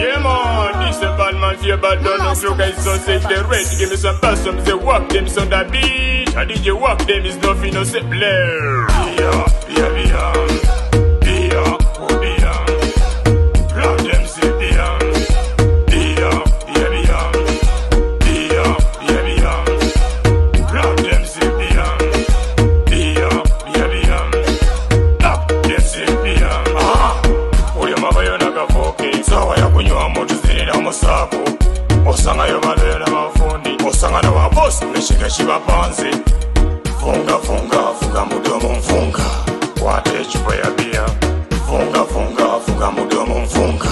Yeah man, this a bad man for your bad done. No flow guys don't say they ready. Give me some bass, some say walk them on the beach. I did you walk them is nothing no say blur. Yeah. Osanga yo malaya na mafundi, osanga na wabosi, meshika shiba panzi. Funga mudomo mfunga. Wate chupa ya bia. Funga mudomo mfunga.